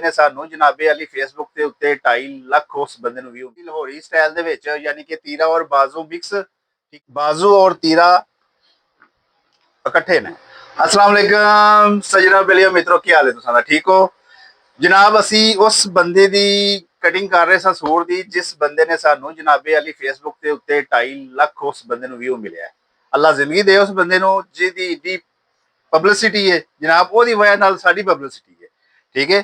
ਨੇ ਸਾਨੂੰ ਜਨਾਬੇ ਅਲੀ ਫੇਸਬੁੱਕ ਦੇ ਉੱਤੇ 2.5 ਲੱਖ ਉਸ ਬੰਦੇ ਨੂੰ ਵਿਊ ਲਾਹੌਰੀ ਸਟਾਈਲ ਦੇ ਵਿੱਚ ਯਾਨੀ ਕਿ ਤੀਰਾ ਔਰ ਬਾਜ਼ੂ ਮਿਕਸ बाजू और तीरा इकट्ठे ने। अस्सलाम वालेकुम सजना बेलियो मित्रों की हाल है तुसां दा ठीक हो जनाब। असी उस बंदे दी कटिंग कर रहे सा सूट दी जिस बंदे ने सानू जनाबे अली फेसबुक के उत्ते 2.5 लख उस बंदे नु व्यू मिले। अल्लाह जिंदगी दे उस बंदे नु जिदी दी पब्लिसिटी है जनाब ओदी वजह नाल साडी पब्लिसिटी है ठीक है।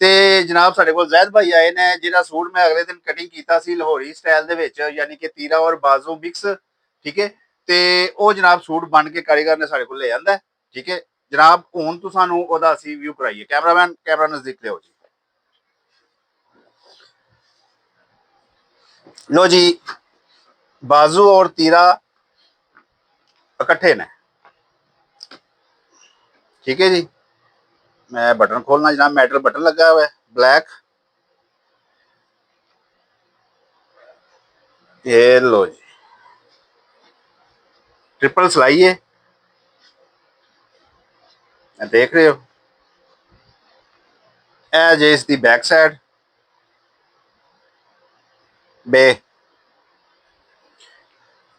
ਤੇ ਜਨਾਬ ਸਾਡੇ ਕੋਲ ਜ਼ੈਦ ਭਾਈ ਆਏ ਨੇ ਜਿਹੜਾ ਸੂਟ ਮੈਂ ਅਗਲੇ ਦਿਨ ਕਟਿੰਗ ਕੀਤਾ ਸੀ ਲਾਹੌਰੀ ਸਟਾਈਲ ਦੇ ਵਿੱਚ ਯਾਨੀ ਕਿ ਤੀਰਾ ਔਰ ਬਾਜ਼ੂ ਮਿਕਸ ਠੀਕ ਹੈ। ਤੇ ਉਹ ਜਨਾਬ ਸੂਟ ਬਣ ਕੇ ਕਾਰੀਗਰ ਨੇ ਸਾਡੇ ਕੋਲ ਲੈ ਆਂਦਾ ਠੀਕ ਹੈ ਜਨਾਬ। ਹੁਣ ਤੁਸੀਂ ਨੂੰ ਉਹਦਾ ਅਸੀਂ ਵਿਊ ਕਰਾਈਏ। ਕੈਮਰਾਮੈਨ ਕੈਮਰਾ ਨਜ਼ਦੀਕ ਲਿਓ ਜੀ। लो जी बाजू और तीरा इकट्ठे ने ठीक है जी। मैं बटन खोलना जनाब मेटल बटन लगा हुआ है ब्लैक। ये लो जी ट्रिपल सिलाई है देख रहे हो। ए जे इसकी बैक साइड बे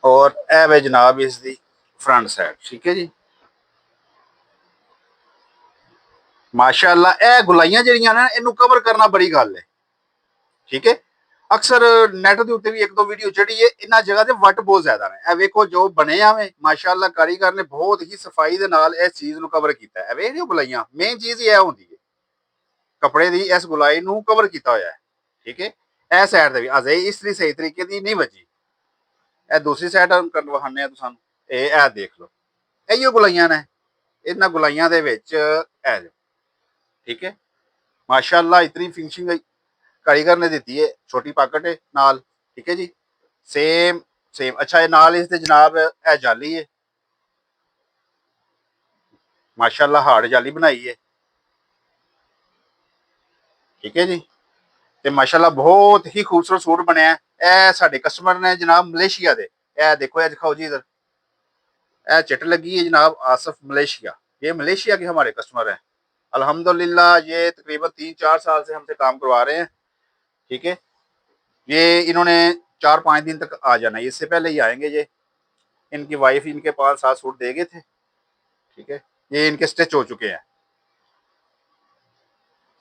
और ए वे जनाब इसकी फ्रंट साइड ठीक है जी। माशाअल्लाह ए गुलाइयां ਜਿਹੜੀਆਂ ਨੇ ਇਹਨੂੰ ਕਵਰ ਕਰਨਾ ਬੜੀ ਗੱਲ ਹੈ ठीक है। अक्सर नैट के उत्ते भी एक दो वीडियो चढ़ी है इन्होंने जगह से वट बहुत ज्यादा ने। ए वेखो जो बने आवे माशाअल्लाह कारीगर ने बहुत ही सफाई के नाल इस चीज को कवर किया है। वे गुलाइयां मेन चीज ही होंगी है कपड़े की इस गुलाई को कवर किया होया है ठीक है। ए साइड से भी अजे इस सही तरीके की नहीं बची। ए दूसरी साइड विखाने तुम ए देख लो इो गुलाइयां ने इन्होंने गुलाइयां दे विच ए ठीक है। माशाअल्लाह इतनी फिनिशिंग कारीगर ने दी है। छोटी पॉकेट है नाल ठीक है जी सेम सेम। अच्छा ये नाल इस जनाब ए जाली है माशाअल्लाह हार्ड जाली बनाई है ठीक है जी। ते माशाअल्लाह बहुत ही खूबसूरत सूट बनया है। ए साडे कस्टमर ने जनाब मलेशिया दे ए देखो ए दिखाओ जी इधर ए चिट लगी है जनाब आसिफ मलेशिया। ये मलेशिया के हमारे कस्टमर हैं अल्हम्दुलिल्लाह। ये तकरीबन 3-4 साल से हमसे काम करवा रहे हैं ठीक है। ये इन्होंने 4-5 दिन तक आ जाना है इससे पहले ही आएंगे। ये इनकी वाइफ इनके 5-7 सूट दे गए थे ठीक है। ये इनके स्टिच हो चुके हैं।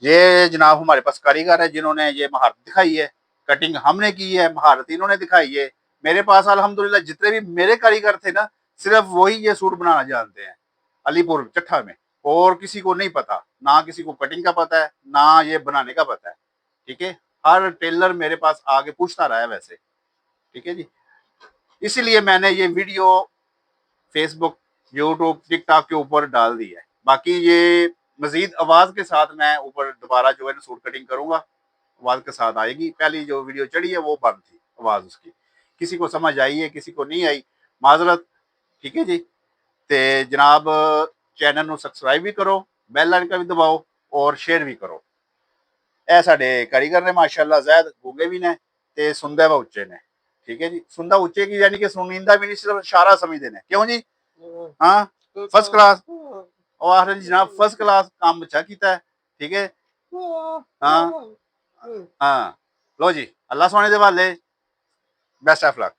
ये जनाब हमारे पास कारीगर है जिन्होंने ये महारत दिखाई है। कटिंग हमने की है महारत इन्होंने दिखाई है। मेरे पास अल्हम्दुलिल्लाह जितने भी मेरे कारीगर थे ना सिर्फ वही ये सूट बनाना जानते हैं अलीपुर चट्ठा में। और किसी को नहीं पता ना किसी को कटिंग का पता है ना ये बनाने का पता है ठीक है। हर टेलर मेरे पास आके पूछता रहा है वैसे ठीक है जी। इसीलिए मैंने ये वीडियो फेसबुक यूट्यूब टिकटॉक के ऊपर डाल दी है। बाकी ये मजीद आवाज़ के साथ मैं ऊपर दोबारा जो है सूट कटिंग करूँगा आवाज़ के साथ आएगी। पहली जो वीडियो चढ़ी है वो बंद थी आवाज़ उसकी किसी को समझ आई है किसी को नहीं आई माजरत ठीक है जी। तो जनाब चैनल को सबसक्राइब भी करो बैल आइकन भी दबाओ और शेयर भी करो। ए साडे कारीगर ने माशाअल्लाह ज़ैद गूंगे भी ने ते सुनदे व उच्चे ने ठीक है जी। सुनदा उच्चे की यानी कि सुनींदा भी नहीं सिर्फ इशारा समझते हैं क्यों जी। हाँ फर्स्ट क्लास और आखिर जनाब फर्स्ट क्लास काम अच्छा किया है ठीक है। हाँ हाँ लो जी अल्लाह सोने दे वाले बेस्ट ऑफ लक।